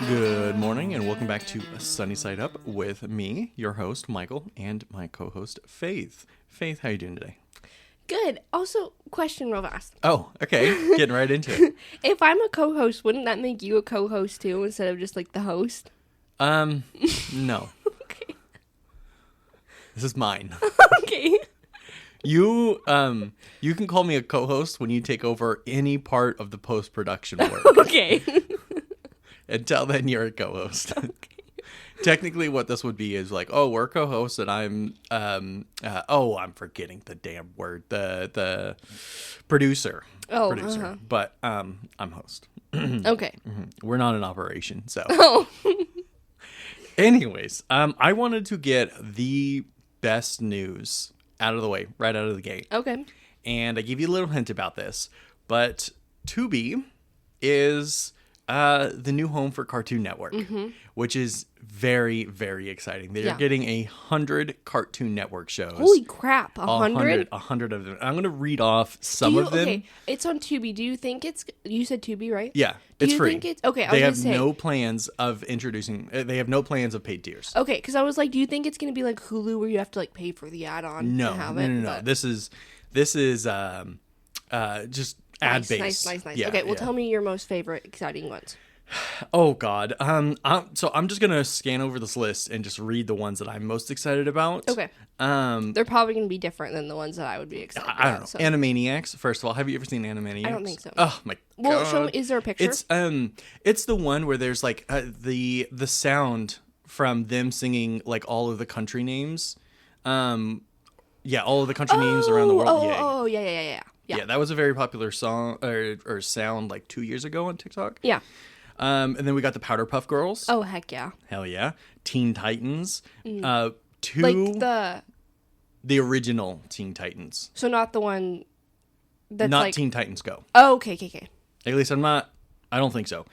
Good morning and welcome back to Sunny Side Up with me, your host, Michael, and my co-host, Faith. Faith, how you doing today? Good. Also, question real fast. Oh, okay. Getting right into it. If I'm a co-host, wouldn't that make you a co-host too instead of just like the host? No. Okay. This is mine. Okay. You can call me a co-host when you take over any part of the post-production work. Okay. Until then, you're a co-host. Okay. Technically, what this would be is like, oh, we're co-hosts, and I'm, I'm forgetting the damn word, the producer. Oh, producer. But I'm host. Okay. We're not in operation, so. Oh. Anyways, I wanted to get the best news out of the way, right out of the gate. Okay. And I give you a little hint about this, but Tuubii is the new home for Cartoon Network, which is very, very exciting. They're getting 100 Cartoon Network shows. Holy crap, 100? 100 of them. I'm going to read off some of them. Okay, it's on Tubi. Do you think you said Tubi, right? Yeah, it's free. Think it's, okay, they have no plans of they have no plans of paid tiers. Okay, because I was like, do you think it's going to be like Hulu where you have to like pay for the add-on to have it? No. This is just ad-based. Nice. Yeah, okay, well, tell me your most favorite exciting ones. Oh God. So I'm just gonna scan over this list and just read the ones that I'm most excited about. Okay. They're probably gonna be different than the ones that I would be excited about. I don't know. So. Animaniacs. First of all, have you ever seen Animaniacs? I don't think so. Oh my God. Well, show me, is there a picture? It's the one where there's like the sound from them singing like all of the country names. Yeah, all of the country names around the world. Yeah. Yeah, that was a very popular song or sound like 2 years ago on TikTok. Yeah. And then we got the Powderpuff Girls. Oh, heck yeah. Hell yeah. Teen Titans. Like the original Teen Titans. So not the one that's not like... Teen Titans Go. Oh, okay. At least I don't think so.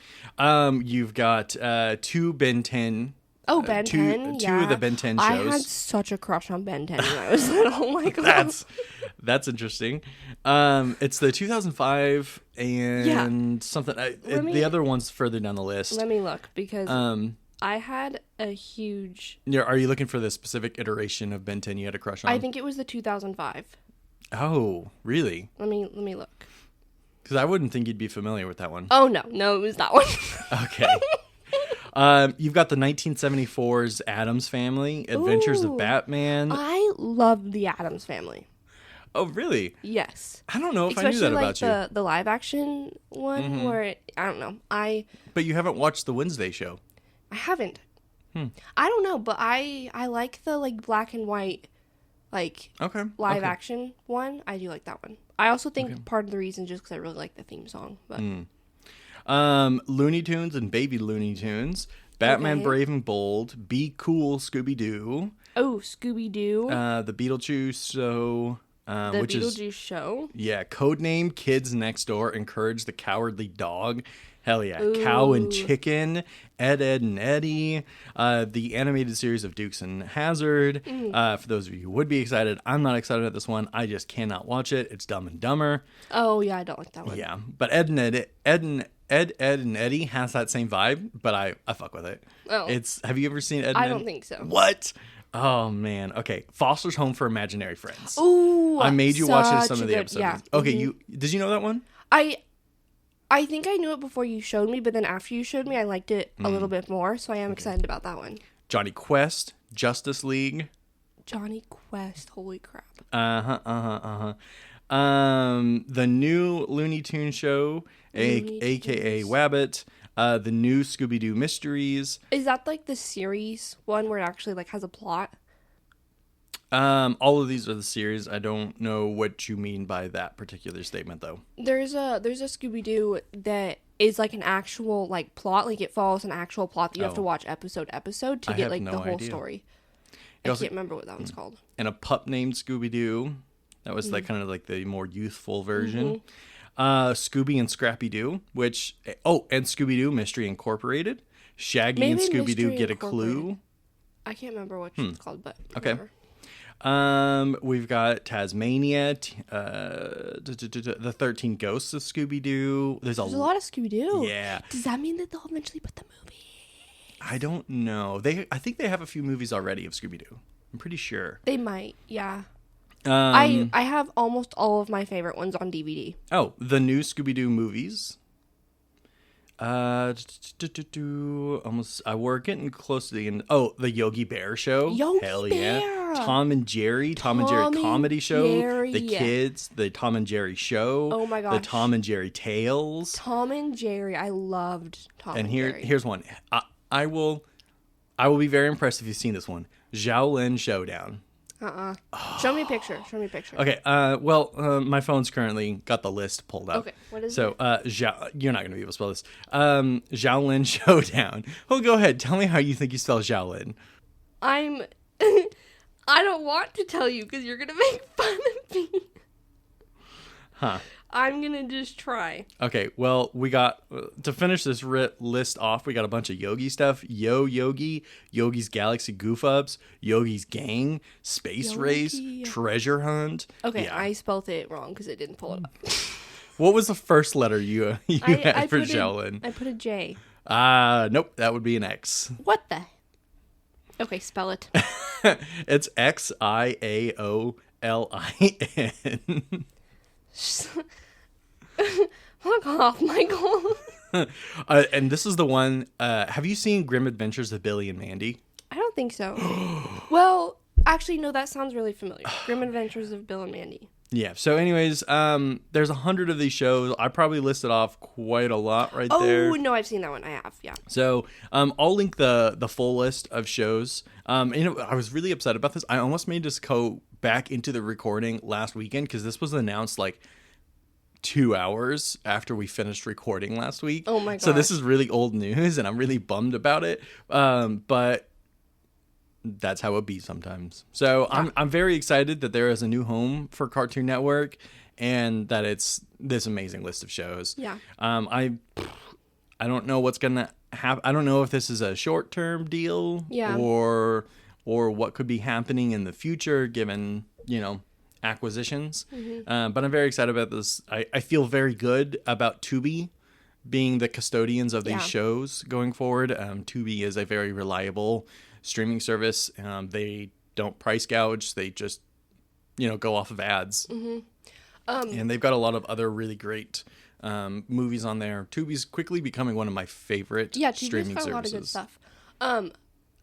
You've got two Ben 10. Oh, Ben 10, Two of the Ben 10 shows. I had such a crush on Ben 10 when I was little. Oh my God. That's interesting. It's the 2005 and something. The other one's further down the list. Let me look because I had a huge... Are you looking for the specific iteration of Ben 10 you had a crush on? I think it was the 2005. Oh, really? Let me look. Because I wouldn't think you'd be familiar with that one. Oh, no, it was that one. Okay. You've got the 1974's Addams Family, Adventures of Batman. I love the Addams Family. Oh, really? Yes. I don't know if I knew that about you. Especially the live action one where, I don't know. But you haven't watched the Wednesday show. I haven't. I don't know, but I like the like black and white live action one. I do like that one. I also think part of the reason just because I really like the theme song. But. Looney Tunes and Baby Looney Tunes, Batman Brave and Bold, Be Cool Scooby-Doo. Oh, Scooby-Doo. The Beetlejuice Show. Beetlejuice Show? Yeah, Codename Kids Next Door, Encourage the Cowardly Dog. Hell yeah. Ooh. Cow and Chicken, Ed, and Eddie, the animated series of Dukes and Hazzard. For those of you who would be excited, I'm not excited at this one. I just cannot watch it. It's Dumb and Dumber. Oh, yeah, I don't like that one. Yeah, but Ed, and Eddie has that same vibe, but I fuck with it. Oh. Have you ever seen Ed and Eddie? I don't think so. What? Oh, man. Okay. Foster's Home for Imaginary Friends. Ooh, I made you watch some of the episodes. Yeah. Okay, did you know that one? I think I knew it before you showed me, but then after you showed me, I liked it a little bit more, so I am excited about that one. Johnny Quest, Justice League. Johnny Quest, holy crap. The new Looney Tunes show, aka Wabbit. The new Scooby-Doo Mysteries. Is that like the series one where it actually like has a plot? All of these are the series. I don't know what you mean by that particular statement, though. There's a Scooby-Doo that is like an actual like plot, like it follows an actual plot that you have to watch episode to get like the whole story. I can't remember what that one's called. And a pup named Scooby-Doo. That was like kind of like the more youthful version. Scooby and Scrappy-Doo, and Scooby-Doo Mystery Incorporated. Shaggy and Scooby-Doo Get a Clue. I can't remember what it's called, but okay. Whatever. We've got Tasmania, the 13 Ghosts of Scooby-Doo. There's a lot of Scooby-Doo. Yeah. Does that mean that they'll eventually put the movie? I don't know. I think they have a few movies already of Scooby-Doo. I'm pretty sure. They might, yeah. I have almost all of my favorite ones on DVD. Oh, the new Scooby-Doo movies. Almost. We're getting close to the end. Oh, the Yogi Bear show. Hell yeah. Bear. Tom and Jerry comedy show. The kids, the Tom and Jerry show. Oh my gosh. The Tom and Jerry tales. Tom and Jerry. I loved Tom and Jerry. And here's one. I will be very impressed if you've seen this one. Xiaolin Showdown. Show me a picture. Okay. My phone's currently got the list pulled up. Okay. What is it? So, you're not going to be able to spell this. Xiaolin Showdown. Oh, go ahead. Tell me how you think you spell Xiaolin. I don't want to tell you because you're going to make fun of me. Huh. I'm going to just try. Okay, well, we got, to finish this list off, we got a bunch of Yogi stuff. Yo Yogi, Yogi's Galaxy Goof Ups, Yogi's Gang, Space Race, Treasure Hunt. Okay, yeah. I spelled it wrong because it didn't pull it up. What was the first letter you had for Xiaolin? I put a J. Nope, that would be an X. What the? Okay, spell it. It's Xiaolin. Fuck off, Michael. And this is the one. Have you seen Grim Adventures of Billy and Mandy? I don't think so. Well, actually, no, that sounds really familiar. Grim Adventures of Bill and Mandy. Yeah. So, anyways, there's 100 of these shows. I probably listed off quite a lot there. Oh no, I've seen that one. I have. Yeah. So, I'll link the full list of shows. I was really upset about this. I almost made this go back into the recording last weekend because this was announced like 2 hours after we finished recording last week. Oh my god! So this is really old news, and I'm really bummed about it. But that's how it be sometimes. So yeah. I'm very excited that there is a new home for Cartoon Network, and that it's this amazing list of shows. Yeah. I don't know what's gonna happen. I don't know if this is a short term deal. Yeah. Or what could be happening in the future, given acquisitions. Mm-hmm. But I'm very excited about this. I feel very good about Tuubii being the custodians of these shows going forward. Tuubii is a very reliable streaming service. They don't price gouge. They just, go off of ads. Mm-hmm. And they've got a lot of other really great movies on there. Tuubii's quickly becoming one of my favorite streaming services. Yeah, Tuubii's got a lot of good stuff.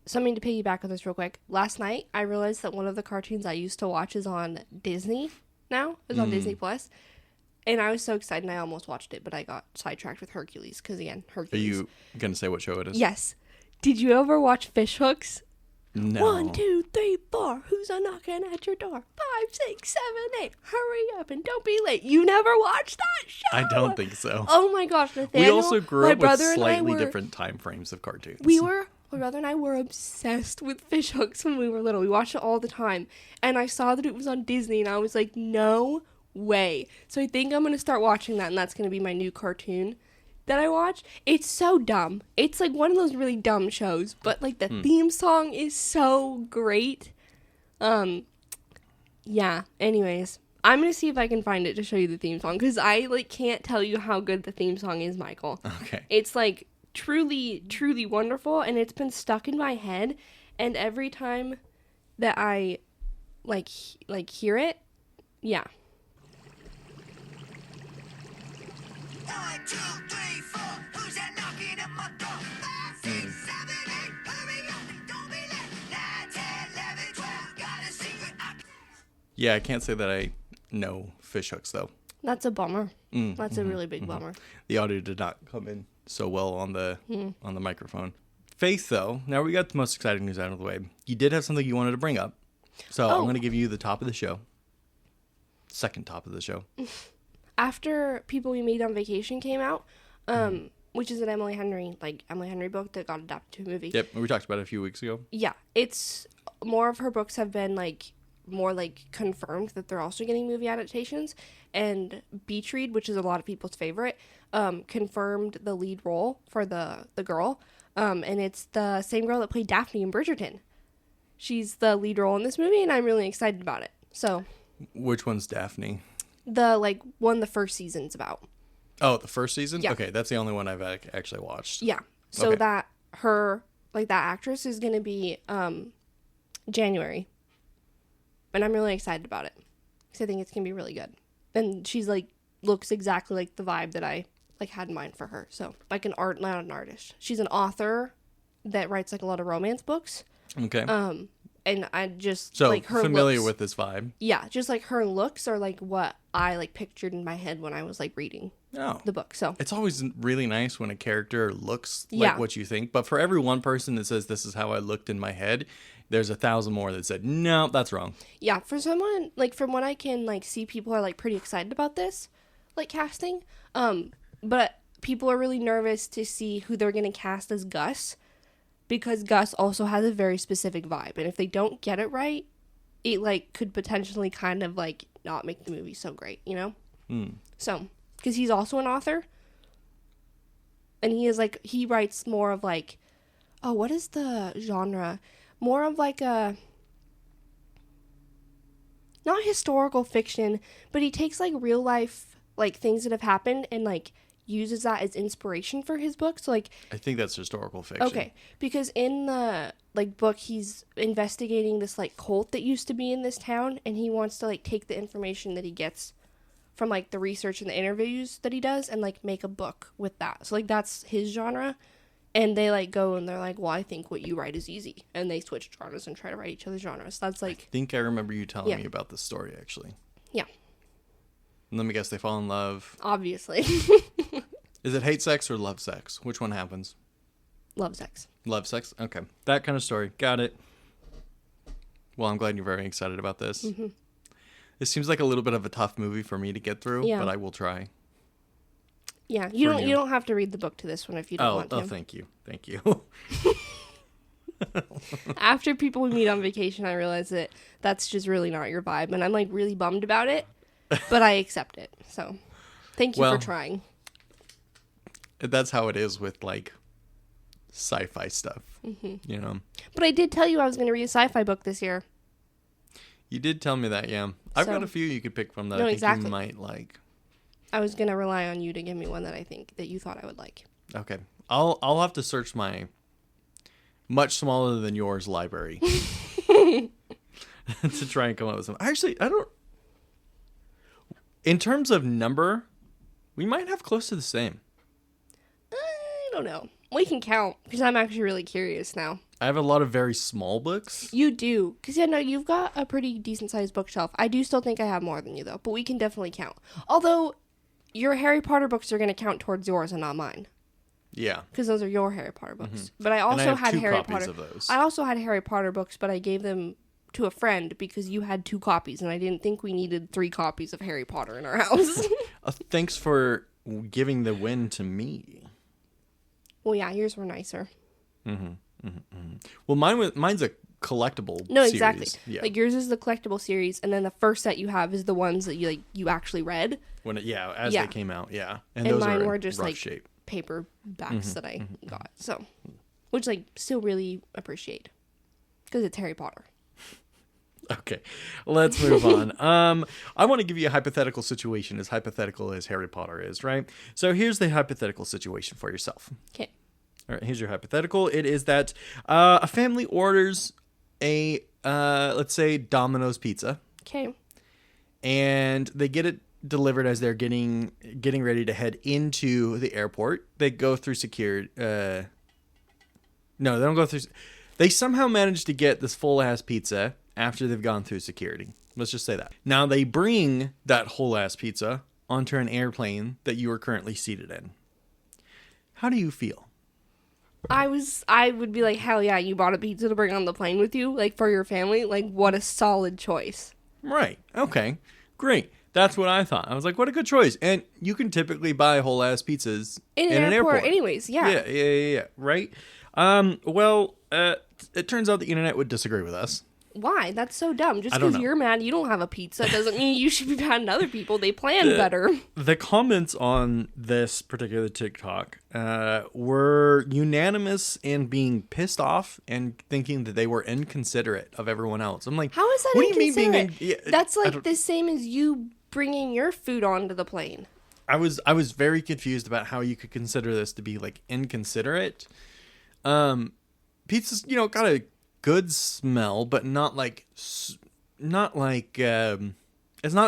Something to piggyback on this real quick. Last night, I realized that one of the cartoons I used to watch is on Disney now. It's on Disney Plus. And I was so excited, and I almost watched it, but I got sidetracked with Hercules, because, again, Hercules. Are you going to say what show it is? Yes. Did you ever watch Fish Hooks? No. 1, 2, 3, 4. Who's a knocking at your door? 5, 6, 7, 8. Hurry up and don't be late. You never watched that show? I don't think so. Oh, my gosh. Nathaniel, we also grew up with slightly different time frames of cartoons. My brother and I were obsessed with Fish Hooks when we were little. We watched it all the time. And I saw that it was on Disney, and I was like, no way. So I think I'm going to start watching that, and that's going to be my new cartoon that I watch. It's so dumb. It's like one of those really dumb shows, but like the theme song is so great. Yeah, anyways. I'm going to see if I can find it to show you the theme song, because I can't tell you how good the theme song is, Michael. Okay. It's truly, truly wonderful, and it's been stuck in my head, and every time that I hear it, yeah. 1, 2, 3, 4. Who's that knocking at my door? 5, 6, 7, 8. Hurry up and don't be late. 9, 10, 11, 12. Got a secret. Yeah, I can't say that I know Fish Hooks though. That's a bummer. That's a really big bummer. The audio did not come in so well on the microphone. Faith, though, now we got the most exciting news out of the way. You did have something you wanted to bring up, so I'm going to give you the top of the show. Second top of the show. After People We Made on Vacation came out, which is an Emily Henry book that got adapted to a movie. Yep, we talked about it a few weeks ago. Yeah, it's more of her books have been more confirmed that they're also getting movie adaptations. And Beach Read, which is a lot of people's favorite, confirmed the lead role for the girl. And it's the same girl that played Daphne in Bridgerton. She's the lead role in this movie, and I'm really excited about it. So, which one's Daphne? The one the first season's about. Oh, the first season? Yeah. Okay, that's the only one I've actually watched. Yeah. So that her like that actress is going to be January. And I'm really excited about it. Because I think it's going to be really good. And she's like, looks exactly like the vibe that I like had in mind for her. So like not an artist. She's an author that writes like a lot of romance books. Okay. And I just so like her familiar looks, with this vibe. Yeah, just like her looks are like what I like pictured in my head when I was like reading the book. So it's always really nice when a character looks like what you think. But for every one person that says this is how I looked in my head, there's 1,000 more that said no, that's wrong. Yeah, for someone like from what I can like see, people are like pretty excited about this like casting. But people are really nervous to see who they're gonna cast as Gus. Because Gus also has a very specific vibe. And if they don't get it right, it, like, could potentially kind of, like, not make the movie so great, you know? So, because he's also an author. And he is, like, he writes more of, like, oh, what is the genre? More of, like, a, not historical fiction, but he takes, like, real life, like, things that have happened and, like, uses that as inspiration for his book. So like I think that's historical fiction. Okay, because in the like book he's investigating this like cult that used to be in this town, and he wants to like take the information that he gets from like the research and the interviews that he does and like make a book with that. So like that's his genre. And they like go and they're like, well, I think what you write is easy, and they switch genres and try to write each other's genres. That's like I think I remember you telling me about this story actually. Yeah. And let me guess, they fall in love. Obviously. Is it hate sex or love sex? Which one happens? Love sex. Love sex? Okay. That kind of story. Got it. Well, I'm glad you're very excited about this. Mm-hmm. It seems like a little bit of a tough movie for me to get through, but I will try. Yeah, you don't have to read the book to this one if you don't want to. Oh, thank you. Thank you. After people we meet on vacation, I realize that that's just really not your vibe, and I'm like really bummed about it, but I accept it. So, thank you for trying. That's how it is with like sci-fi stuff, you know. But I did tell you I was going to read a sci-fi book this year. You did tell me that, yeah. I've got a few you could pick from that I think you might like. I was going to rely on you to give me one that I think that you thought I would like. Okay. I'll have to search my much smaller than yours library to try and come up with some. Actually, I don't. In terms of number, we might have close to the same. I don't know. We can count because I'm actually really curious now. I have a lot of very small books. You do. Because, yeah, no, you've got a pretty decent-sized bookshelf. I do still think I have more than you, though. But we can definitely count. Although, your Harry Potter books are going to count towards yours and not mine. Yeah. Because those are your Harry Potter books. But I also had Harry Potter. Of those. I also had Harry Potter books, but I gave them to a friend because you had 2 copies, and I didn't think we needed 3 copies of Harry Potter in our house. Thanks for giving the win to me. Well, yeah, yours were nicer. Well, mine's a collectible No, series. exactly. Yeah. Like, yours is the collectible series, and then the first set you have is the ones that you actually read. As they came out, yeah. And those mine are were just, rough like, shape. paper backs that I got. So, which, like, still really appreciate. Because it's Harry Potter. Okay, let's move on. I want to give you a hypothetical situation, as hypothetical as Harry Potter is, right? So here's the hypothetical situation for yourself. Okay. All right, here's your hypothetical. It is that a family orders a, let's say, Domino's pizza. Okay. And they get it delivered as they're getting ready to head into the airport. They go through security. No, they don't go through. They somehow manage to get this full-ass pizza after they've gone through security. Let's just say that. Now they bring that whole-ass pizza onto an airplane that you are currently seated in. How do you feel? I would be like, hell yeah, you bought a pizza to bring on the plane with you, like, for your family. Like, what a solid choice. Right. Okay. Great. That's what I thought. I was like, what a good choice. And you can typically buy whole-ass pizzas in an airport anyways. Yeah. Yeah. Right? Well, it turns out the internet would disagree with us. Why? That's so dumb. Just because you're mad you don't have a pizza doesn't mean you should be mad at other people. They planned better. The comments on this particular TikTok were unanimous in being pissed off and thinking that they were inconsiderate of everyone else. I'm like, how is that inconsiderate? That's like the same as you bringing your food onto the plane. I was very confused about how you could consider this to be like inconsiderate. pizza's, got a good smell, but not like it's not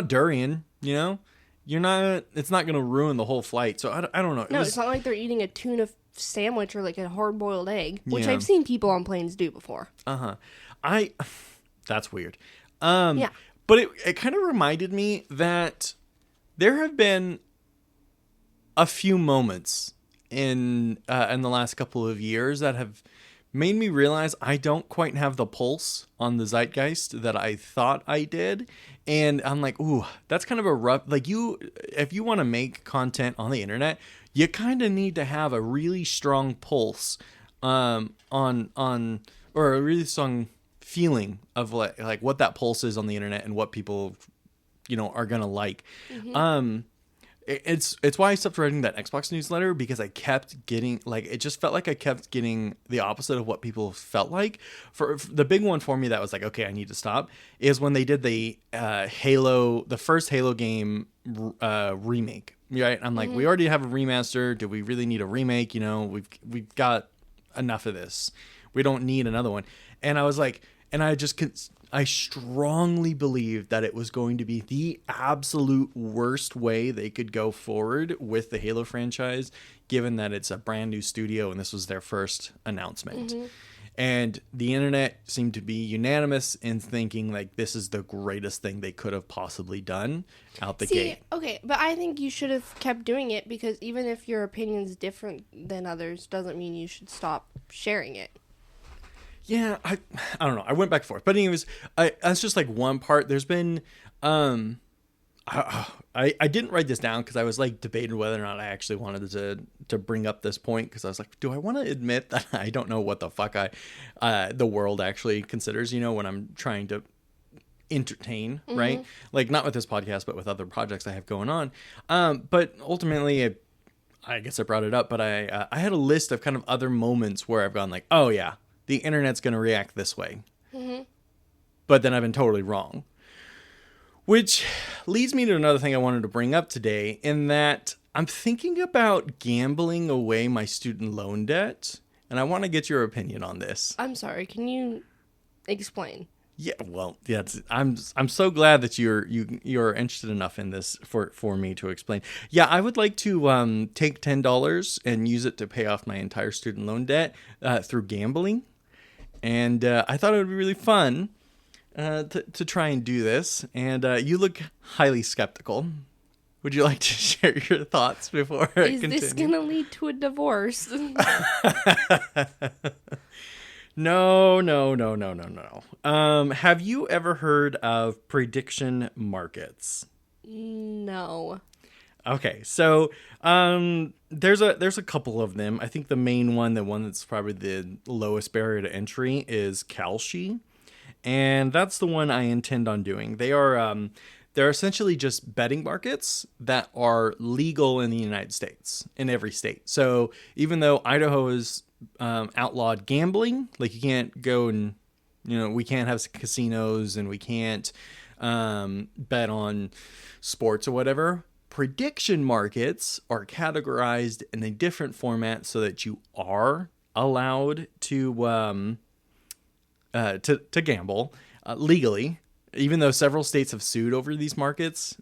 durian, it's not going to ruin the whole flight. So I don't know. No, it's not like they're eating a tuna sandwich or like a hard-boiled egg, which Yeah. I've seen people on planes do before. That's weird. Yeah. But it kind of reminded me that there have been a few moments in the last couple of years that have made me realize I don't quite have the pulse on the zeitgeist that I thought I did. And I'm like, ooh, that's kind of a rough, like if you want to make content on the internet, you kind of need to have a really strong pulse, or a really strong feeling of like what that pulse is on the internet and what people, are going to like. Mm-hmm. It's why I stopped writing that Xbox newsletter, because I kept getting it just felt like I kept getting the opposite of what people felt like. For the big one for me that was like, okay, I need to stop, is when they did the the first Halo game remake. Right? I'm like, we already have a remaster. Do we really need a remake? We've got enough of this. We don't need another one. And I was like, I strongly believed that it was going to be the absolute worst way they could go forward with the Halo franchise, given that it's a brand new studio and this was their first announcement. Mm-hmm. And the internet seemed to be unanimous in thinking like this is the greatest thing they could have possibly done out the gate. Okay, but I think you should have kept doing it, because even if your opinion's different than others, doesn't mean you should stop sharing it. Yeah, I don't know. I went back and forth. But anyways, that's just like one part. There's been, I didn't write this down because I was like debating whether or not I actually wanted to bring up this point, because I was like, do I want to admit that I don't know what the fuck the world actually considers, when I'm trying to entertain, mm-hmm. right? Like not with this podcast, but with other projects I have going on. But ultimately, I guess I brought it up, but I had a list of kind of other moments where I've gone like, oh yeah, the internet's going to react this way. Mm-hmm. But then I've been totally wrong. Which leads me to another thing I wanted to bring up today, in that I'm thinking about gambling away my student loan debt, and I want to get your opinion on this. I'm sorry, can you explain? Yeah, well, yeah, I'm so glad that you're interested enough in this for me to explain. Yeah, I would like to take $10 and use it to pay off my entire student loan debt through gambling. And I thought it would be really fun to try and do this. And you look highly skeptical. Would you like to share your thoughts before I continue? Is this going to lead to a divorce? No. Have you ever heard of prediction markets? No. Okay, so there's a couple of them. I think the main one, the one that's probably the lowest barrier to entry, is Kalshi, and that's the one I intend on doing. They're essentially just betting markets that are legal in the United States, in every state. So even though Idaho is outlawed gambling, like you can't go and we can't have casinos and we can't bet on sports or whatever. Prediction markets are categorized in a different format so that you are allowed to gamble legally. Even though several states have sued over these markets,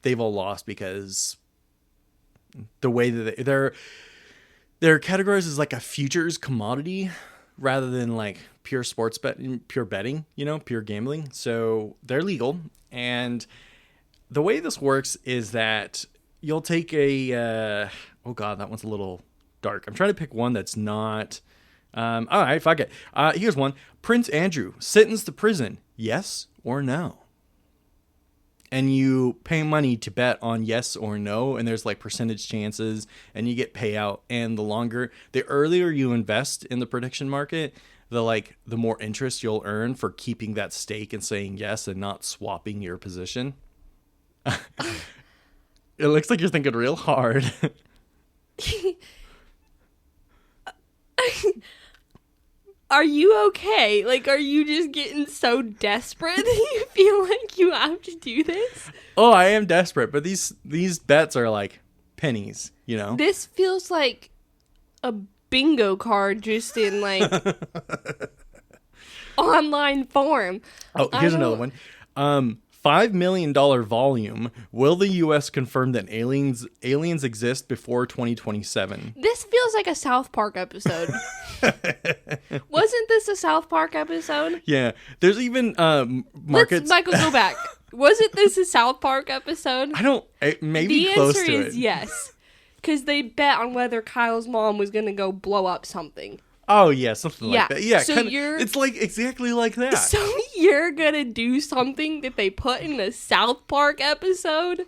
they've all lost because the way that they're categorized as like a futures commodity rather than like pure sports betting, pure betting, pure gambling. So they're legal. And the way this works is that you'll take oh God, that one's a little dark. I'm trying to pick one that's not, all right, fuck it. Here's one. Prince Andrew sentenced to prison. Yes or no? And you pay money to bet on yes or no, and there's like percentage chances, and you get payout. And the earlier you invest in the prediction market, the more interest you'll earn for keeping that stake and saying yes and not swapping your position. It looks like you're thinking real hard. Are you okay? Like, are you just getting so desperate that you feel like you have to do this? Oh, I am desperate, but these bets are like pennies, This feels like a bingo card just in like online form. Oh, here's another one. $5 million volume. Will the U.S. confirm that aliens exist before 2027? This feels like a South Park episode. Wasn't this a South Park episode? Yeah. There's even markets. Michael, go back. Wasn't this a South Park episode? Maybe the close answer to is it. yes. Because they bet on whether Kyle's mom was going to go blow up something. Oh, yeah, something like that. Yeah, so it's like exactly like that. So you're going to do something that they put in a South Park episode?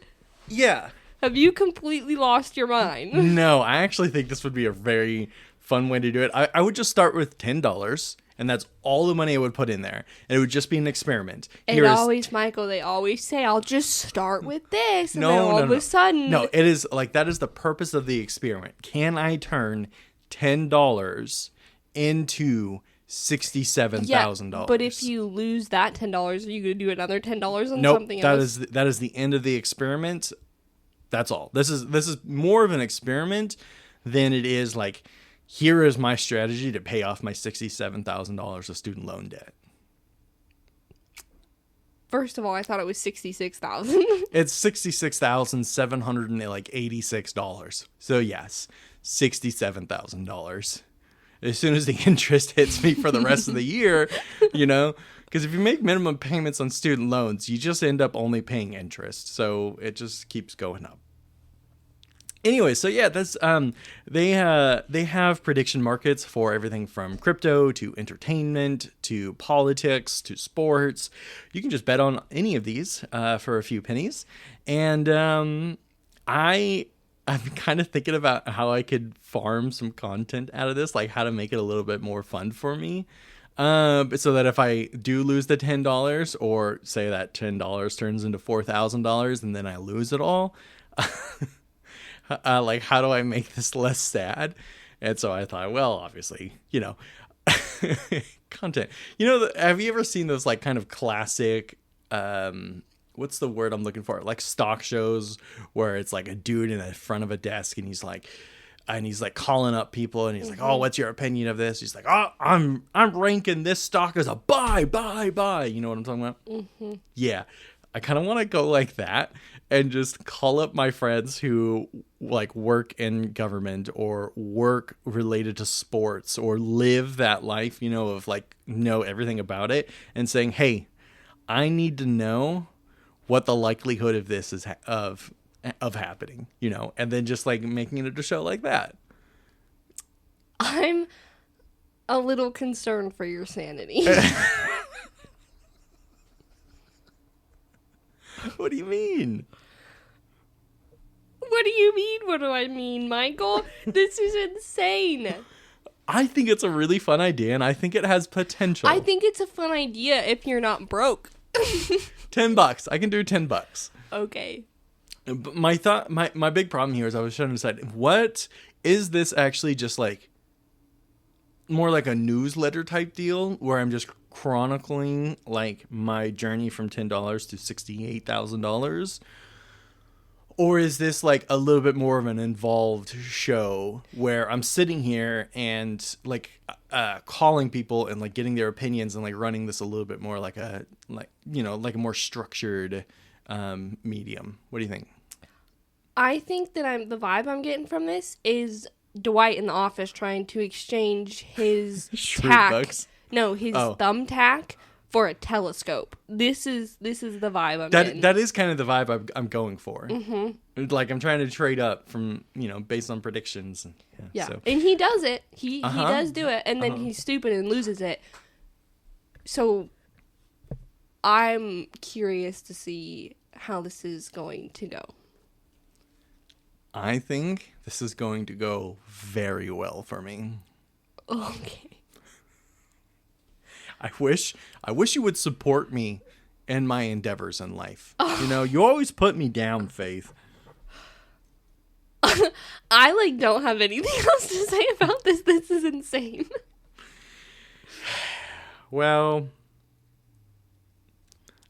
Yeah. Have you completely lost your mind? No, I actually think this would be a very fun way to do it. I would just start with $10, and that's all the money I would put in there. And it would just be an experiment. Michael, they always say, I'll just start with this. And then all of a sudden... No, it is like, that is the purpose of the experiment. Can I turn $10 into $67,000? Yeah, but if you lose that $10, are you going to do another $10 on nope, something else? That is the end of the experiment. That's all. This is more of an experiment than it is like, here is my strategy to pay off my $67,000 of student loan debt. First of all, I thought it was $66,000. It's $66,786. So yes, $67,000. As soon as the interest hits me for the rest of the year, because if you make minimum payments on student loans, you just end up only paying interest. So it just keeps going up. Anyway, so yeah, that's they have prediction markets for everything from crypto to entertainment to politics to sports. You can just bet on any of these for a few pennies. And I'm kind of thinking about how I could farm some content out of this, like how to make it a little bit more fun for me. So that if I do lose the $10, or say that $10 turns into $4,000 and then I lose it all, like, how do I make this less sad? And so I thought, well, obviously, content. Have you ever seen those like kind of classic, what's the word I'm looking for? Like stock shows where it's like a dude in the front of a desk and he's like calling up people and he's like, oh, what's your opinion of this? He's like, oh, I'm ranking this stock as a buy. You know what I'm talking about? Mm-hmm. Yeah. I kind of want to go like that and just call up my friends who like work in government or work related to sports or live that life, of like know everything about it, and saying, hey, I need to know what the likelihood of this is of happening, and then just like making it a show like that. I'm a little concerned for your sanity. What do you mean? What do you mean? What do I mean, Michael? This is insane. I think it's a really fun idea, and I think it has potential. I think it's a fun idea if you're not broke. $10. I can do $10. Okay. But my big problem here is I was trying to decide, what is this actually just like more like a newsletter type deal where I'm just chronicling like my journey from $10 to $68,000? Or is this like a little bit more of an involved show where I'm sitting here and like calling people and like getting their opinions and like running this a little bit more like a more structured medium? What do you think? I think that the vibe I'm getting from this is Dwight in the office trying to exchange his bucks? His thumbtack for a telescope. This is the vibe I'm getting. That is kind of the vibe I'm going for. Mm-hmm. Like I'm trying to trade up from based on predictions. Yeah. So. And he does it. He does do it, and then he's stupid and loses it. So I'm curious to see how this is going to go. I think this is going to go very well for me. Okay. I wish you would support me in my endeavors in life. You always put me down, Faith. I don't have anything else to say about this. This is insane. Well,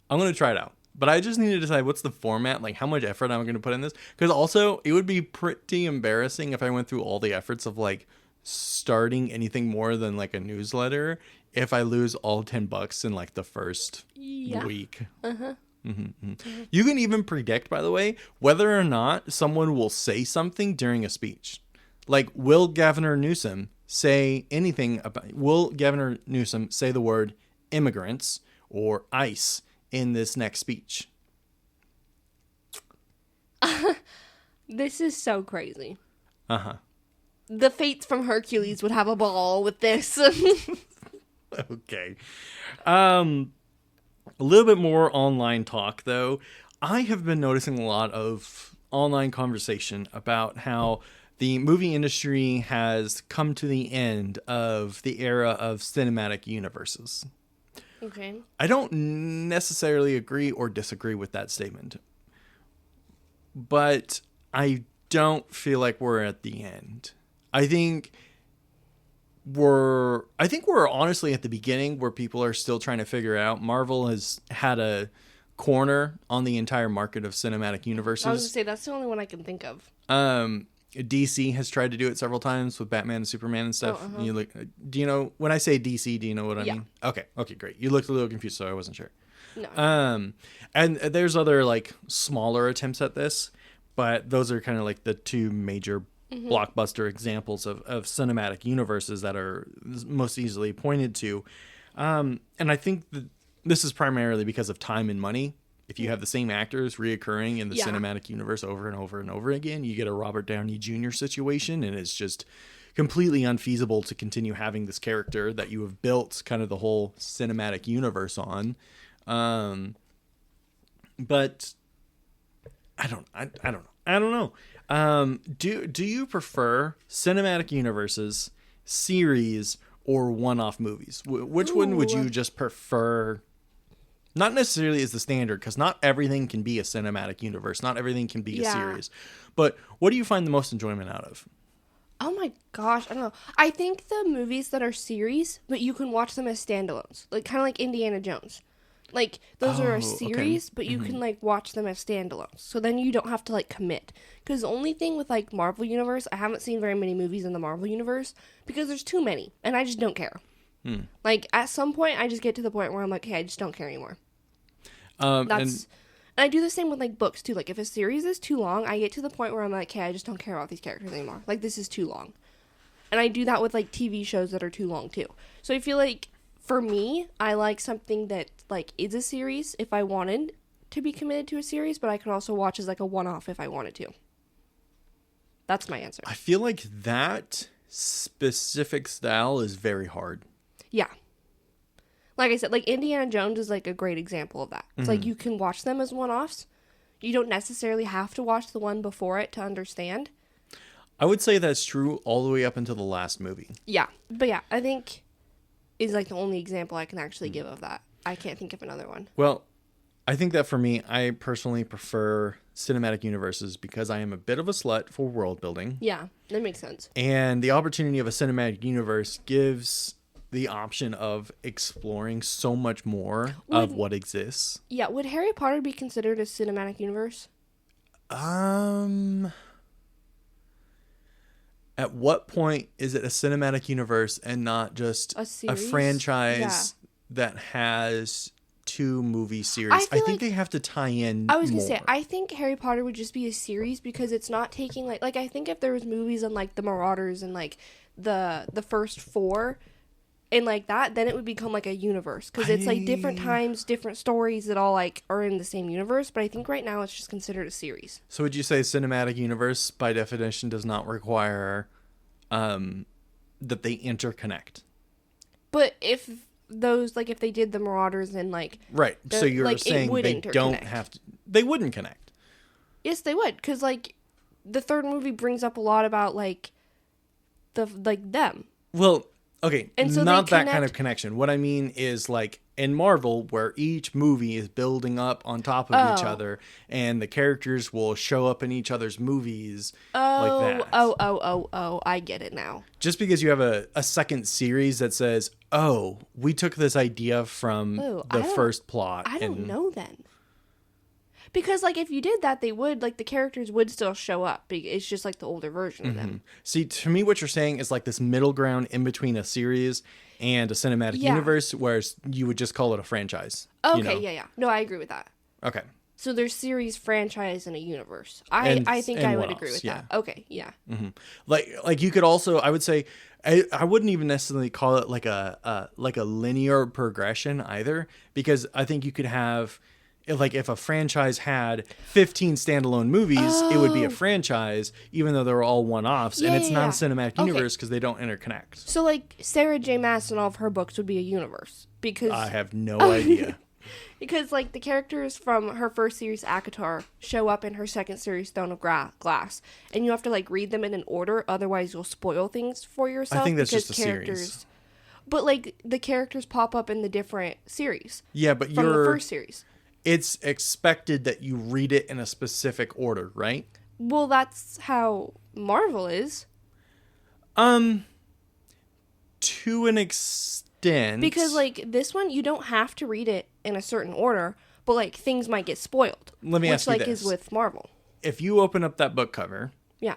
I'm going to try it out. But I just need to decide what's the format, like how much effort I'm going to put in this. Because also, it would be pretty embarrassing if I went through all the efforts of like starting anything more than like a newsletter if I lose all $10 in like the first week. You can even predict, by the way, whether or not someone will say something during a speech. Like, will Governor Newsom say the word immigrants or ICE in this next speech? This is so crazy. The Fates from Hercules would have a ball with this. Okay. A little bit more online talk, though. I have been noticing a lot of online conversation about how the movie industry has come to the end of the era of cinematic universes. Okay. I don't necessarily agree or disagree with that statement, but I don't feel like we're at the end. I think we're honestly at the beginning where people are still trying to figure out. Marvel has had a corner on the entire market of cinematic universes. I was going to say, that's the only one I can think of. DC has tried to do it several times with Batman and Superman and stuff. Do you know, when I say DC, do you know what I mean? Okay, great. You looked a little confused, so I wasn't sure. No. And there's other like smaller attempts at this, but those are kind of like the two major blockbuster examples of cinematic universes that are most easily pointed to. And I think that this is primarily because of time and money. If you have the same actors reoccurring in the cinematic universe over and over and over again, you get a Robert Downey Jr. situation, and it's just completely unfeasible to continue having this character that you have built kind of the whole cinematic universe on. But I don't know. Do you prefer cinematic universes, series, or one-off movies? Which one would you just prefer? Not necessarily as the standard, because not everything can be a cinematic universe. Not everything can be a series. But what do you find the most enjoyment out of? Oh my gosh, I don't know. I think the movies that are series, but you can watch them as standalones. Like, kind of like Indiana Jones. Like, those are a series, but you can, like, watch them as standalones. So then you don't have to, like, commit. Because the only thing with, like, Marvel Universe, I haven't seen very many movies in the Marvel Universe, because there's too many, and I just don't care. Like, at some point, I just get to the point where I'm like, hey, I just don't care anymore. And I do the same with, like, books, too. Like, if a series is too long, I get to the point where I'm like, hey, I just don't care about these characters anymore. Like, this is too long. And I do that with, like, TV shows that are too long, too. So I feel like, for me, I like something that, like, is a series if I wanted to be committed to a series, but I could also watch as, like, a one-off if I wanted to. That's my answer. I feel like that specific style is very hard. Yeah. Like I said, like, Indiana Jones is, like, a great example of that. It's like, you can watch them as one-offs. You don't necessarily have to watch the one before it to understand. I would say that's true all the way up until the last movie. Yeah. But yeah, I think is, like, the only example I can actually give of that. I can't think of another one. Well, I think that for me, I personally prefer cinematic universes because I am a bit of a slut for world building. Yeah, that makes sense. And the opportunity of a cinematic universe gives the option of exploring so much more of what exists. Yeah, would Harry Potter be considered a cinematic universe? At what point is it a cinematic universe and not just a franchise that has two movie series? I think they have to tie in I was going to more. say, I think Harry Potter would just be a series because it's not taking, like I think if there was movies on, like, the Marauders and, like, the first four and, like, that, then it would become, like, a universe because it's, like, different times, different stories that all, like, are in the same universe. But I think right now it's just considered a series. So would you say cinematic universe, by definition, does not require that they interconnect? But if those, like, if they did the Marauders and, like... Right, so you're, like, saying they don't have to... They wouldn't connect. Yes, they would, because, like, the third movie brings up a lot about, like, them. Well... Okay, and so not that kind of connection. What I mean is, like, in Marvel, where each movie is building up on top of each other, and the characters will show up in each other's movies like that. Oh, I get it now. Just because you have a second series that says, oh, we took this idea from the first plot. I don't know then. Because, like, if you did that, they would, like, the characters would still show up. It's just, like, the older version of them. See, to me, what you're saying is, like, this middle ground in between a series and a cinematic universe, whereas you would just call it a franchise. Okay, you know? yeah. No, I agree with that. Okay. So there's series, franchise, and a universe. I think I would agree with that. Okay, yeah. Mm-hmm. Like you could also, I would say, I wouldn't even necessarily call it like a linear progression either, because I think you could have, like, if a franchise had 15 standalone movies, it would be a franchise, even though they were all one-offs, and it's not a cinematic universe because they don't interconnect. So, like, Sarah J. Maas and all of her books would be a universe, because I have no idea. Because, like, the characters from her first series, ACOTAR, show up in her second series, Throne of Glass. And you have to, like, read them in an order, otherwise you'll spoil things for yourself. I think that's just a series. But, like, the characters pop up in the different series. Yeah, but from the first series. It's expected that you read it in a specific order, right? Well, that's how Marvel is. To an extent. Because, like, this one, you don't have to read it in a certain order, but, like, things might get spoiled. Let me ask you this. Which, like, is with Marvel. If you open up that book cover,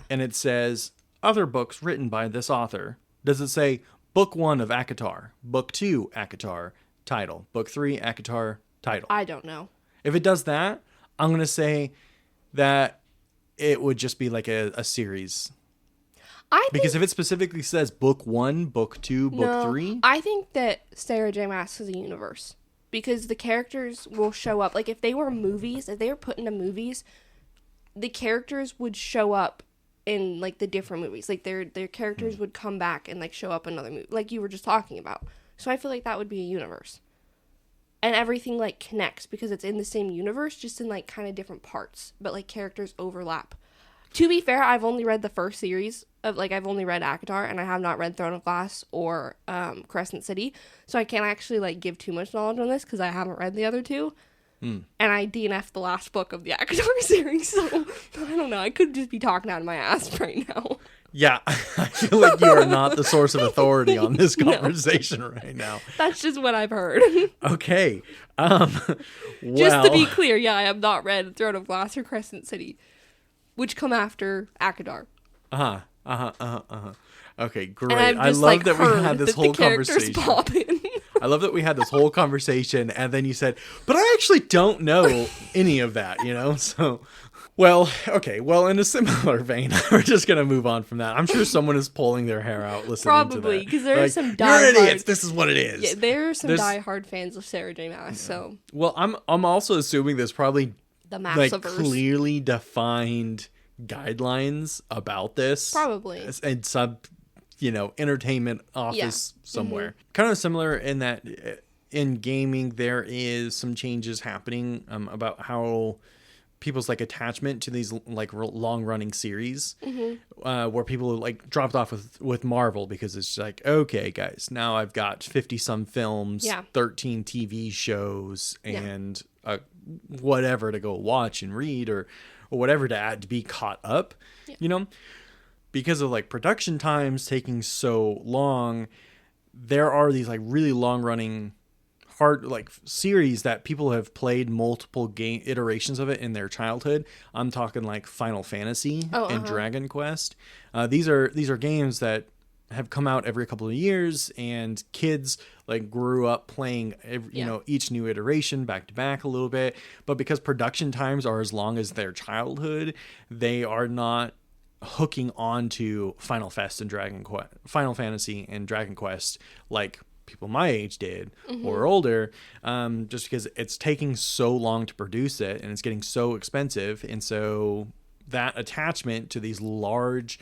and it says, other books written by this author, does it say, Book 1 of ACOTAR, Book 2, ACOTAR, title, Book 3, ACOTAR, title? I don't know. If it does that, I'm going to say that it would just be like a series. Because if it specifically says book 1, book 2, book 3. I think that Sarah J. Maas is a universe. Because the characters will show up. Like, if they were movies, if they were put into movies, the characters would show up in, like, the different movies. Like, their characters would come back and, like, show up in another movie. Like you were just talking about. So I feel like that would be a universe. And everything, like, connects because it's in the same universe, just in, like, kind of different parts. But, like, characters overlap. To be fair, I've only read the first series of, like, I've only read ACOTAR, and I have not read Throne of Glass or Crescent City, so I can't actually, like, give too much knowledge on this, because I haven't read the other two, and I DNF'd the last book of the ACOTAR series, so, I don't know, I could just be talking out of my ass right now. Yeah, I feel like you are not the source of authority on this conversation right now. That's just what I've heard. Okay, Just to be clear, yeah, I have not read Throne of Glass or Crescent City, which come after ACOTAR. Okay, great. I love that we had this whole conversation. I love that we had this whole conversation, and then you said, but I actually don't know any of that, you know? So, well, okay. Well, in a similar vein, we're just going to move on from that. I'm sure someone is pulling their hair out listening to that. Probably, because there are some diehard... You're idiots. This is what it is. Yeah, there are some diehard fans of Sarah J. Maas, so... Well, I'm also assuming there's probably, like, clearly defined guidelines about this. Probably. And entertainment office somewhere. Kind of similar in that in gaming there is some changes happening about how people's, like, attachment to these, like, long running series, where people, like, dropped off with Marvel because it's like, okay guys, now I've got 50 some films, 13 TV shows, and whatever to go watch and read or whatever to add to be caught up, you know, because of, like, production times taking so long. There are these, like, really long running hard, like, series that people have played multiple game iterations of it in their childhood. I'm talking like Final Fantasy and Dragon Quest. These are games that have come out every couple of years, and kids, like, grew up playing each new iteration back to back a little bit. But because production times are as long as their childhood, they are not hooking on to Final Fantasy and Dragon Quest like people my age did or older, just because it's taking so long to produce it and it's getting so expensive. And so that attachment to these large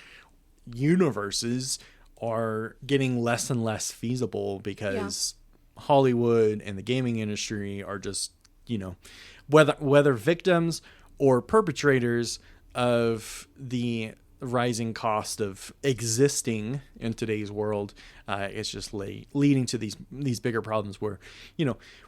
universes are getting less and less feasible because Hollywood and the gaming industry are just, whether victims or perpetrators of the rising cost of existing in today's world. It's just leading to these bigger problems where,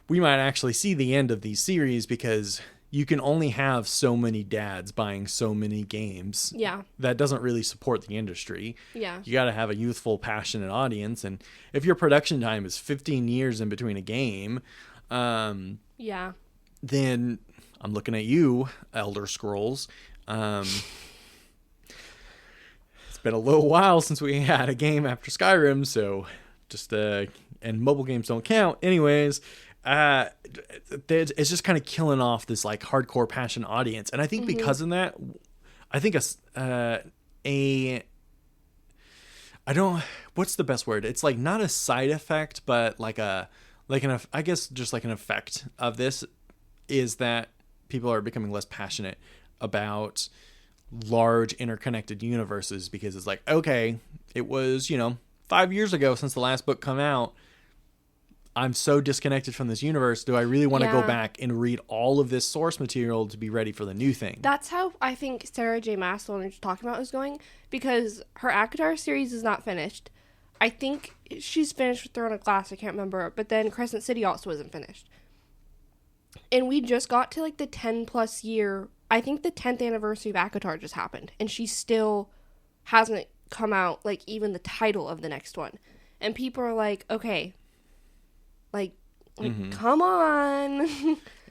we might actually see the end of these series because you can only have so many dads buying so many games. Yeah. That doesn't really support the industry. Yeah. You got to have a youthful, passionate audience. And if your production time is 15 years in between a game, then I'm looking at you, Elder Scrolls. It's been a little while since we had a game after Skyrim, so just and mobile games don't count. Anyways, it's just kind of killing off this like hardcore passion audience, and I think because of that, I think what's the best word? It's like not a side effect, but I guess just like an effect of this is that people are becoming less passionate about large interconnected universes, because it's like, okay, it was 5 years ago since the last book come out. I'm so disconnected from this universe. Do I really want to go back and read all of this source material to be ready for the new thing? That's how I think Sarah J. Maas, the one you're talking about, is going, because her ACOTAR series is not finished. I think she's finished with Throne of Glass. I can't remember. But then Crescent City also isn't finished. And we just got to like the 10 plus year, I think the 10th anniversary of ACOTAR just happened. And she still hasn't come out, like, even the title of the next one. And people are like, okay, like come on.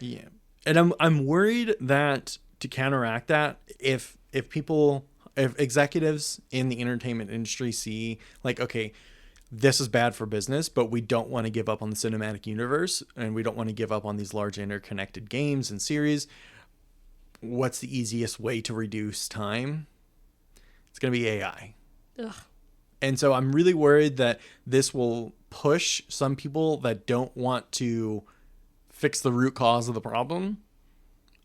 Yeah. And I'm worried that to counteract that, if executives in the entertainment industry see like, okay, this is bad for business, but we don't want to give up on the cinematic universe, and we don't want to give up on these large interconnected games and series, what's the easiest way to reduce time? It's going to be AI. Ugh. And so I'm really worried that this will push some people that don't want to fix the root cause of the problem.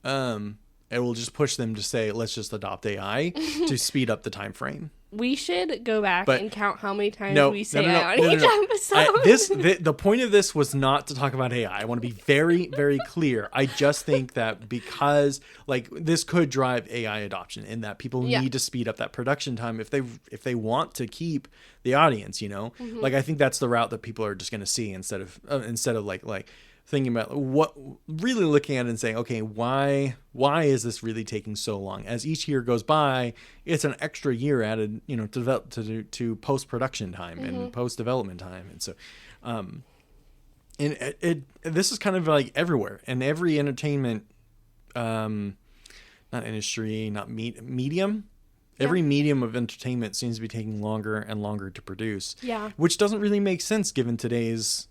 It will just push them to say, let's just adopt AI to speed up the time frame. We should go back and count how many times we say AI on each episode. The point of this was not to talk about AI. I want to be very, very clear. I just think that because like this could drive AI adoption, in that people need to speed up that production time if they want to keep the audience. Like I think that's the route that people are just going to see instead of like thinking about what really looking at it and saying, okay, why is this really taking so long? As each year goes by, it's an extra year added, to post-production time and post-development time. And so, this is kind of like everywhere, and every entertainment, not industry, not medium. Yeah. Every medium of entertainment seems to be taking longer and longer to produce. Yeah. Which doesn't really make sense given today's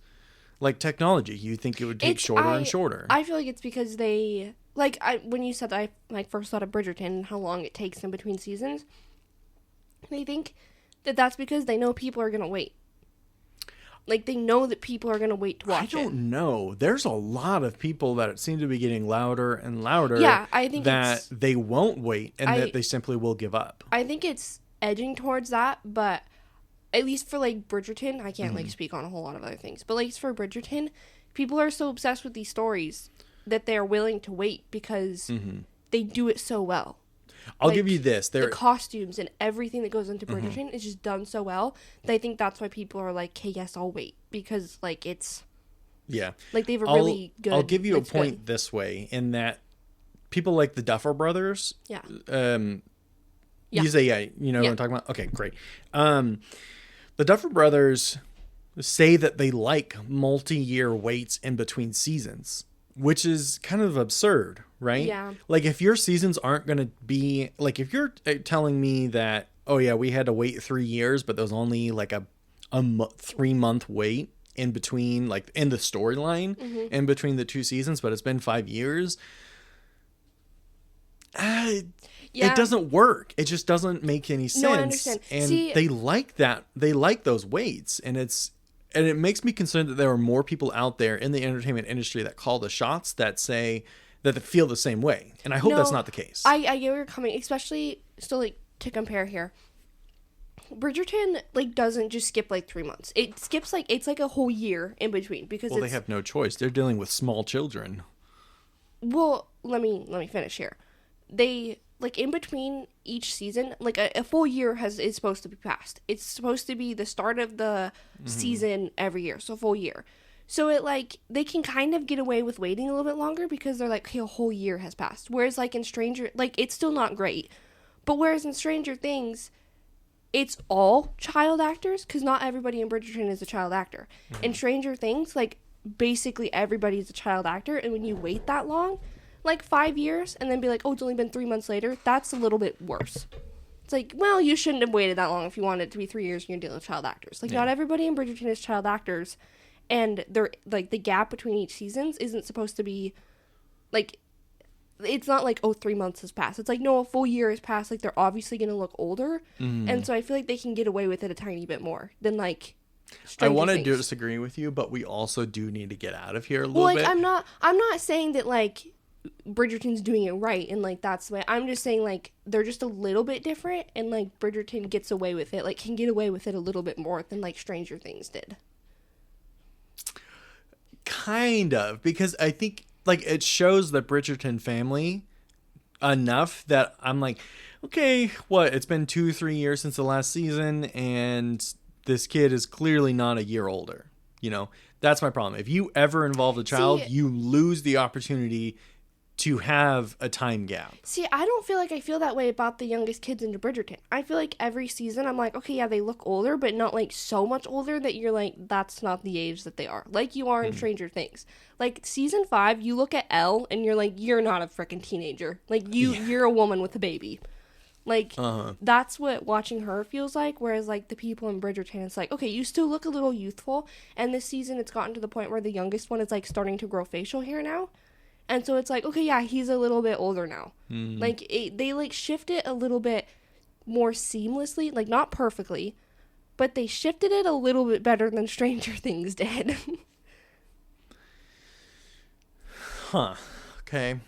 like technology. You think it would take shorter and shorter. I feel like it's because they when you said that, I like first thought of Bridgerton and how long it takes in between seasons. They think that that's because they know people are gonna wait. Like they know that people are gonna wait to watch it. I don't know. There's a lot of people that seem to be getting louder and louder. Yeah, I think that they won't wait and that they simply will give up. I think it's edging towards that, but at least for, like, Bridgerton, I can't, like, speak on a whole lot of other things, but, like, for Bridgerton, people are so obsessed with these stories that they're willing to wait because they do it so well. I'll give you this. The costumes and everything that goes into Bridgerton is just done so well that I think that's why people are like, okay, yes, I'll wait. Because, like, it's... Yeah. Like, they have a really good... I'll give you a point this way, in that people like the Duffer Brothers... Yeah. Use AI. You know what I'm talking about? Okay, great. The Duffer Brothers say that they like multi-year waits in between seasons, which is kind of absurd, right? Yeah. Like if your seasons aren't going to be like, if you're telling me that, oh yeah, we had to wait 3 years, but there's only like a 3-month wait in between, like in the storyline in between the two seasons, but it's been 5 years. It doesn't work. It just doesn't make any sense. No, I understand. And they like that. They like those waits, and it makes me concerned that there are more people out there in the entertainment industry that call the shots that say that they feel the same way. And I hope that's not the case. I get where you're coming, especially still like to compare here. Bridgerton like doesn't just skip like 3 months. It skips like it's like a whole year in between because they have no choice. They're dealing with small children. Well, let me finish here. They like in between each season, like a full year is supposed to be passed. It's supposed to be the start of the season every year, so a full year. So it like they can kind of get away with waiting a little bit longer because they're like, okay, a whole year has passed. Whereas like in Stranger, like it's still not great, but whereas in Stranger Things, it's all child actors because not everybody in Bridgerton is a child actor. In Stranger Things, like basically everybody's a child actor, and when you wait that long, like 5 years and then be like, oh, it's only been 3 months later, that's a little bit worse. It's like, well, you shouldn't have waited that long if you wanted it to be 3 years and you're dealing with child actors. Like, not everybody in Bridgerton is child actors, and they're, like, the gap between each seasons isn't supposed to be, like, it's not like, oh, 3 months has passed. It's like, no, a full year has passed. Like, they're obviously going to look older. And so I feel like they can get away with it a tiny bit more than, like, I want to disagree with you, but we also do need to get out of here a little bit. I'm not saying that, like, Bridgerton's doing it right and, like, that's the way. I'm just saying, like, they're just a little bit different, and, like, Bridgerton gets away with it, like, can get away with it a little bit more than, like, Stranger Things did. Kind of, because I think, like, it shows the Bridgerton family enough that I'm like, okay, what? It's been 2-3 years since the last season, and this kid is clearly not a year older. You know, that's my problem. If you ever involve a child, you lose the opportunity to have a time gap. See, I don't feel like I feel that way about the youngest kids into Bridgerton. I feel like every season I'm like, okay, yeah, they look older, but not like so much older that you're like, that's not the age that they are. Like you are in Stranger Things. Like season 5, you look at Elle and you're like, you're not a freaking teenager. Like you're a woman with a baby. Like that's what watching her feels like. Whereas like the people in Bridgerton, it's like, okay, you still look a little youthful. And this season, it's gotten to the point where the youngest one is like starting to grow facial hair now. And so it's like, okay, yeah, he's a little bit older now. Like, they, like, shift it a little bit more seamlessly. Like, not perfectly. But they shifted it a little bit better than Stranger Things did. Okay.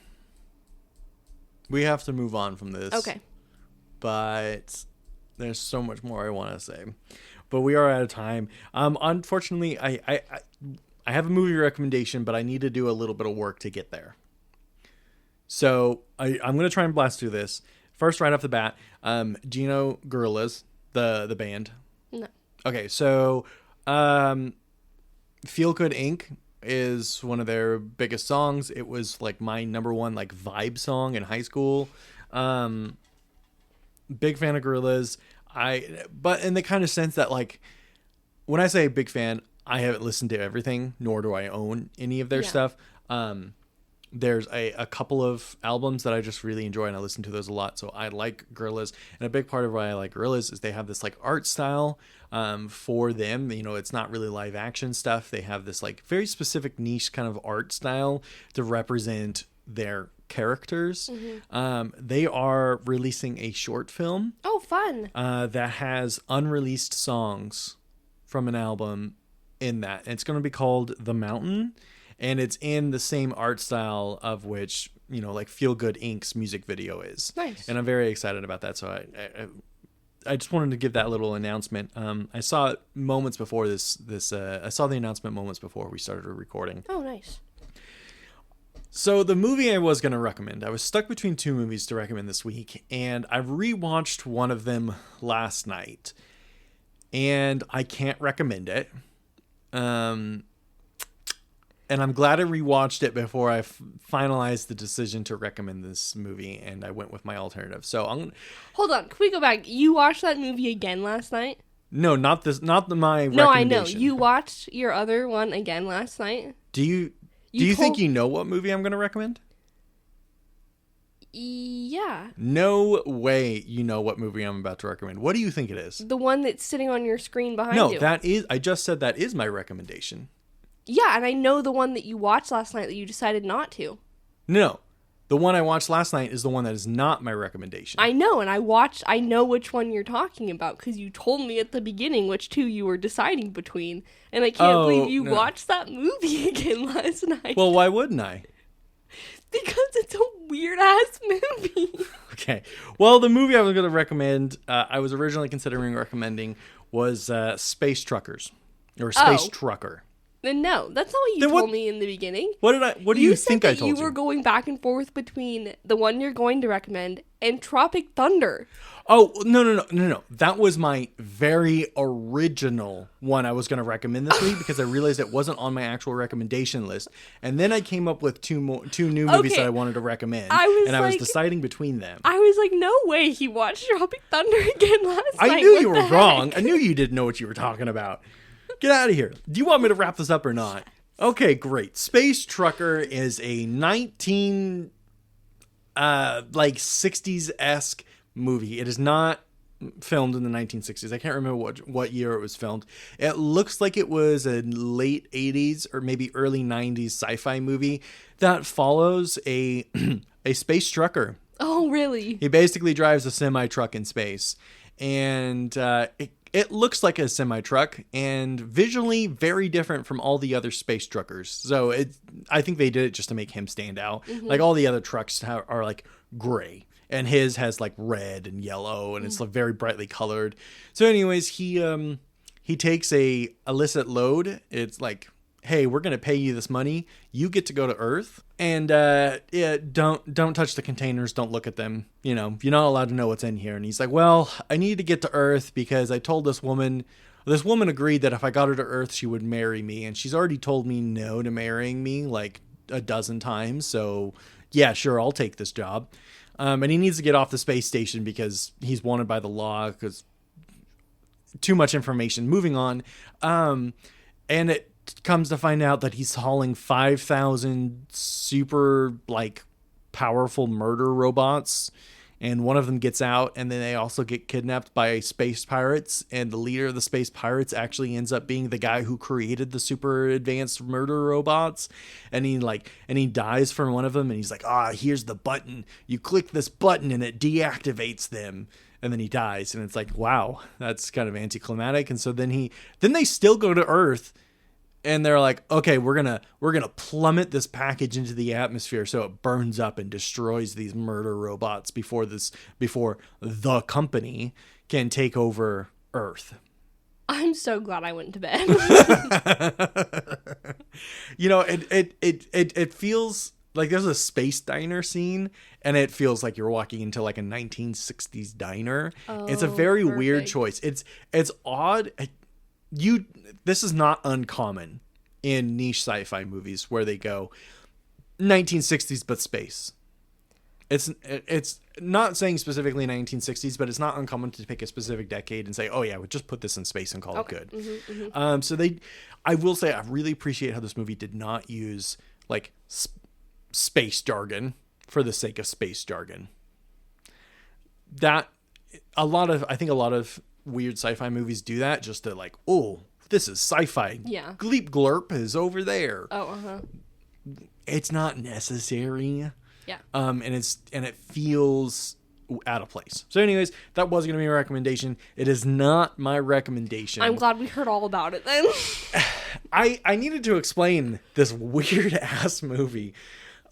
We have to move on from this. Okay. But there's so much more I want to say. But we are out of time. Unfortunately, I have a movie recommendation, but I need to do a little bit of work to get there. So I'm going to try and blast through this. First, right off the bat, do you know Gorillaz, the band? No. Okay, so Feel Good Inc. is one of their biggest songs. It was like my number one like vibe song in high school. Big fan of Gorillaz. But in the kind of sense that like when I say big fan, I haven't listened to everything, nor do I own any of their stuff. There's a couple of albums that I just really enjoy, and I listen to those a lot. So I like Gorillaz, and a big part of why I like Gorillaz is they have this like art style for them. You know, it's not really live action stuff. They have this like very specific niche kind of art style to represent their characters. They are releasing a short film. Oh, fun. That has unreleased songs from an album in that. And it's going to be called The Mountain, and it's in the same art style of which, you know, like Feel Good Inc.'s music video is. Nice. And I'm very excited about that. So I just wanted to give that little announcement. I saw it moments before I saw the announcement moments before we started recording. Oh, nice. So the movie I was going to recommend, I was stuck between two movies to recommend this week, and I rewatched one of them last night, and I can't recommend it. And I'm glad I rewatched it before I finalized the decision to recommend this movie, and I went with my alternative. So Hold on, can we go back? You watched that movie again last night? No, not this. Not my recommendation. No, I know. You watched your other one again last night. Do you think you know what movie I'm going to recommend? Yeah. No way you know what movie I'm about to recommend. What do you think it is? The one that's sitting on your screen behind you. No, I just said that is my recommendation. Yeah, and I know the one that you watched last night that you decided not to. No. The one I watched last night is the one that is not my recommendation. I know, and I know which one you're talking about because you told me at the beginning which two you were deciding between, and I can't believe you watched that movie again last night. Well, why wouldn't I? Because it's a weird-ass movie. Okay. Well, the movie I was going to recommend, I was originally considering recommending, was Space Truckers. Or Space Trucker. Then no, that's not what you told me in the beginning. What do you think I told you? You were going back and forth between the one you're going to recommend and Tropic Thunder. Oh, no. That was my very original one I was going to recommend this week because I realized it wasn't on my actual recommendation list. And then I came up with two new movies that I wanted to recommend. I was deciding between them. I was like, no way he watched Tropic Thunder again last night. I knew you were wrong. I knew you didn't know what you were talking about. Get out of here. Do you want me to wrap this up or not? Okay, great. Space Trucker is a 19 like 60s-esque movie. It is not filmed in the 1960s. I can't remember what year it was filmed. It looks like it was a late 80s or maybe early 90s sci-fi movie that follows a a space trucker. Oh, really? He basically drives a semi-truck in space, and it looks like a semi-truck and visually very different from all the other space truckers. So I think they did it just to make him stand out. Like all the other trucks are like gray, and his has like red and yellow, and it's like very brightly colored. So anyways, he takes a illicit load. It's like, hey, we're going to pay you this money. You get to go to Earth, and don't touch the containers. Don't look at them. You know, you're not allowed to know what's in here. And he's like, well, I need to get to Earth because I told this woman agreed that if I got her to Earth, she would marry me. And she's already told me no to marrying me like a dozen times. So yeah, sure, I'll take this job. And he needs to get off the space station because he's wanted by the law because too much information. Moving on. And it comes to find out that he's hauling 5,000 super like powerful murder robots, and one of them gets out, and then they also get kidnapped by space pirates, and the leader of the space pirates actually ends up being the guy who created the super advanced murder robots, and he dies from one of them, and he's like, here's the button, you click this button and it deactivates them. And then he dies, and it's like, wow, that's kind of anticlimactic. And so then they still go to Earth, and they're like, okay, we're gonna plummet this package into the atmosphere so it burns up and destroys these murder robots before the company can take over Earth. I'm so glad I went to bed. You know, it feels like there's a space diner scene, and it feels like you're walking into like a 1960s diner. It's a very weird choice. It's odd. This is not uncommon in niche sci-fi movies where they go 1960s but space. It's not saying specifically 1960s, but it's not uncommon to pick a specific decade and say, oh yeah, we'll just put this in space and call it good. So I will say I really appreciate how this movie did not use like space jargon for the sake of space jargon. I think a lot of weird sci-fi movies do that just to like, oh, this is sci-fi. Yeah. Gleep glurp is over there. Oh, It's not necessary. Yeah. And it feels out of place. So anyways, that was going to be my recommendation. It is not my recommendation. I'm glad we heard all about it then. I needed to explain this weird ass movie.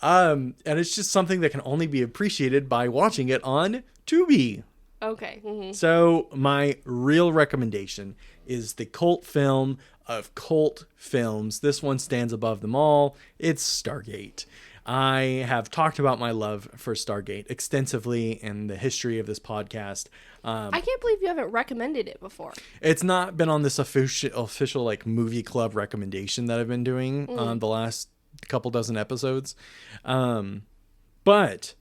And it's just something that can only be appreciated by watching it on Tuubii. Okay. Mm-hmm. So my real recommendation is the cult film of cult films. This one stands above them all. It's Stargate. I have talked about my love for Stargate extensively in the history of this podcast. I can't believe you haven't recommended it before. It's not been on this official like movie club recommendation that I've been doing the last couple dozen episodes. But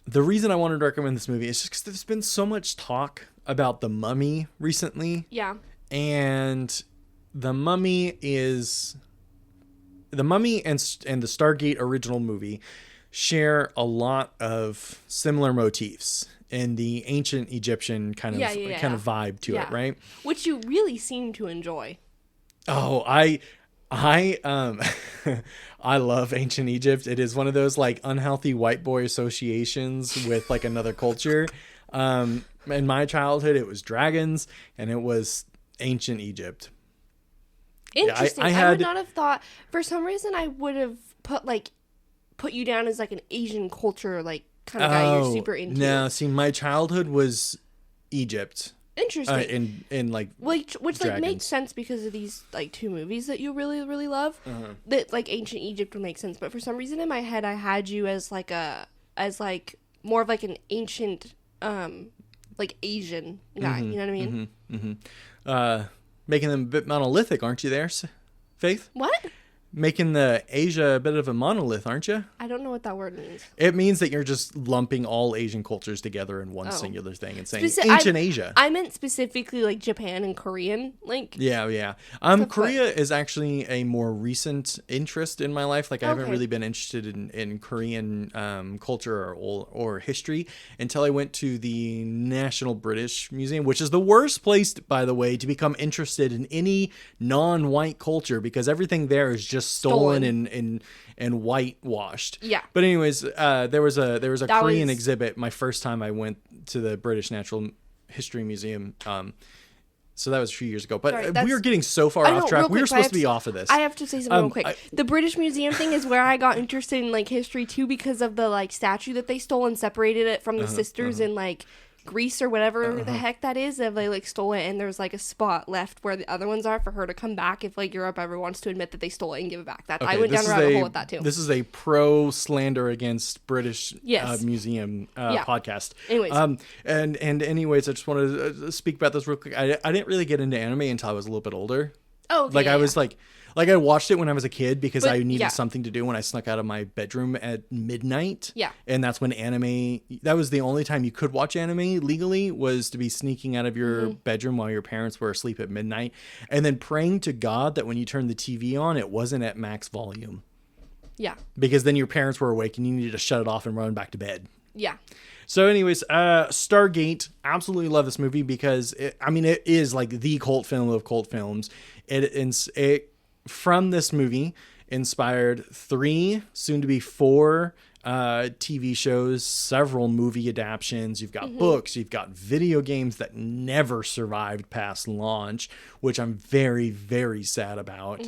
the reason I wanted to recommend this movie is just because there's been so much talk about The Mummy recently. Yeah. And The Mummy and the Stargate original movie share a lot of similar motifs in the ancient Egyptian kind of vibe to it, right? Which you really seem to enjoy. Oh, I love ancient Egypt. It is one of those like unhealthy white boy associations with like another culture. In my childhood, it was dragons and it was ancient Egypt. Interesting. I would not have thought. For some reason, I would have put you down as like an Asian culture, like kind of guy you're super into. No, see, my childhood was Egypt. Interesting. In like which dragons. like makes sense because of these like two movies that you really really love. That like ancient Egypt would make sense, but for some reason in my head I had you as more of like an ancient like Asian guy. You know what I mean? Making them a bit monolithic, aren't you there, Faith? What? making the Asia a bit of a monolith, aren't you? I don't know what that word means. It means that you're just lumping all Asian cultures together in one singular thing and saying ancient Asia. I meant specifically like Japan and Korean. Like yeah. Korea is actually a more recent interest in my life. Like I haven't really been interested in Korean culture or history until I went to the National British Museum, which is the worst place, by the way, to become interested in any non-white culture because everything there is just stolen and whitewashed. Yeah. But anyways, there was a Korean exhibit my first time I went to the British Natural History Museum. So that was a few years ago. But we were getting so far off track. We were supposed to be off of this. I have to say something real quick. The British Museum thing is where I got interested in like history too because of the like statue that they stole and separated it from the sisters in like Greece or whatever the heck that is. If they like stole it and there's like a spot left where the other ones are for her to come back if like Europe ever wants to admit that they stole it and give it back. That I went down a rabbit hole with that too. This is a pro slander against British museum podcast. Anyways, and anyways, I just wanted to speak about this real quick. I didn't really get into anime until I was a little bit older. Oh, okay, I was like I watched it when I was a kid because I needed something to do when I snuck out of my bedroom at midnight. Yeah. And that's when that was the only time you could watch anime legally, was to be sneaking out of your bedroom while your parents were asleep at midnight. And then praying to God that when you turned the TV on, it wasn't at max volume. Yeah. Because then your parents were awake and you needed to shut it off and run back to bed. Yeah. So anyways, Stargate, absolutely love this movie because it is like the cult film of cult films. It from this movie inspired 3, soon to be 4 TV shows, several movie adaptions. You've got books, you've got video games that never survived past launch, which I'm very, very sad about.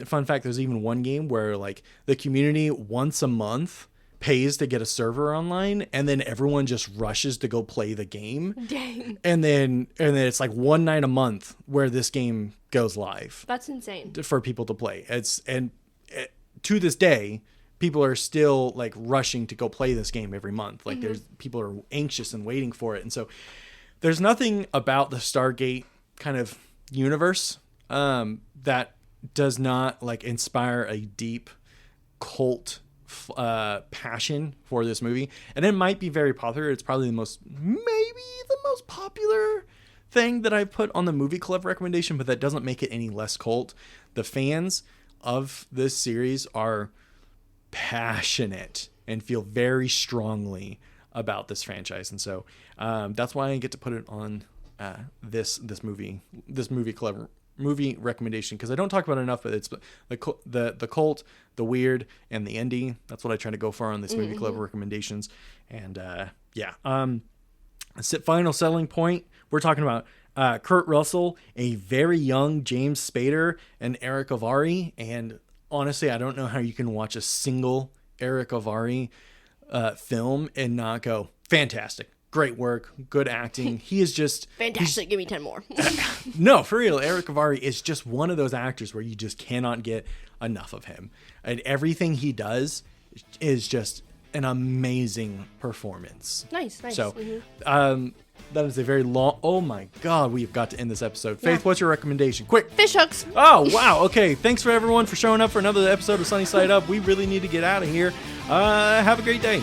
Fun fact, there's even one game where like the community once a month pays to get a server online, and then everyone just rushes to go play the game. Dang. And then it's like one night a month where this game goes live. That's insane. For people to play. To this day, people are still like rushing to go play this game every month. Like people are anxious and waiting for it. And so there's nothing about the Stargate kind of universe that does not like inspire a deep cult passion for this movie. And it might be very popular. It's probably maybe the most popular thing that I put on the movie club recommendation, but that doesn't make it any less cult. The fans of this series are passionate and feel very strongly about this franchise, and so that's why I get to put it on this movie club movie recommendation, because I don't talk about it enough, but it's the cult, the weird, and the indie. That's what I try to go for on this movie club recommendations. And final selling point, we're talking about Kurt Russell, a very young James Spader, and Eric Avari. And honestly, I don't know how you can watch a single Eric Avari film and not go, fantastic, great work, good acting. He is just fantastic. Give me 10 more. No, for real. Eric Avari is just one of those actors where you just cannot get enough of him. And everything he does is just an amazing performance. Nice. So, that is a very long... Oh my God, we've got to end this episode. Faith, what's your recommendation? Quick. Fish hooks. Oh, wow. Okay. Thanks for everyone for showing up for another episode of Sunny Side Up. We really need to get out of here. Have a great day.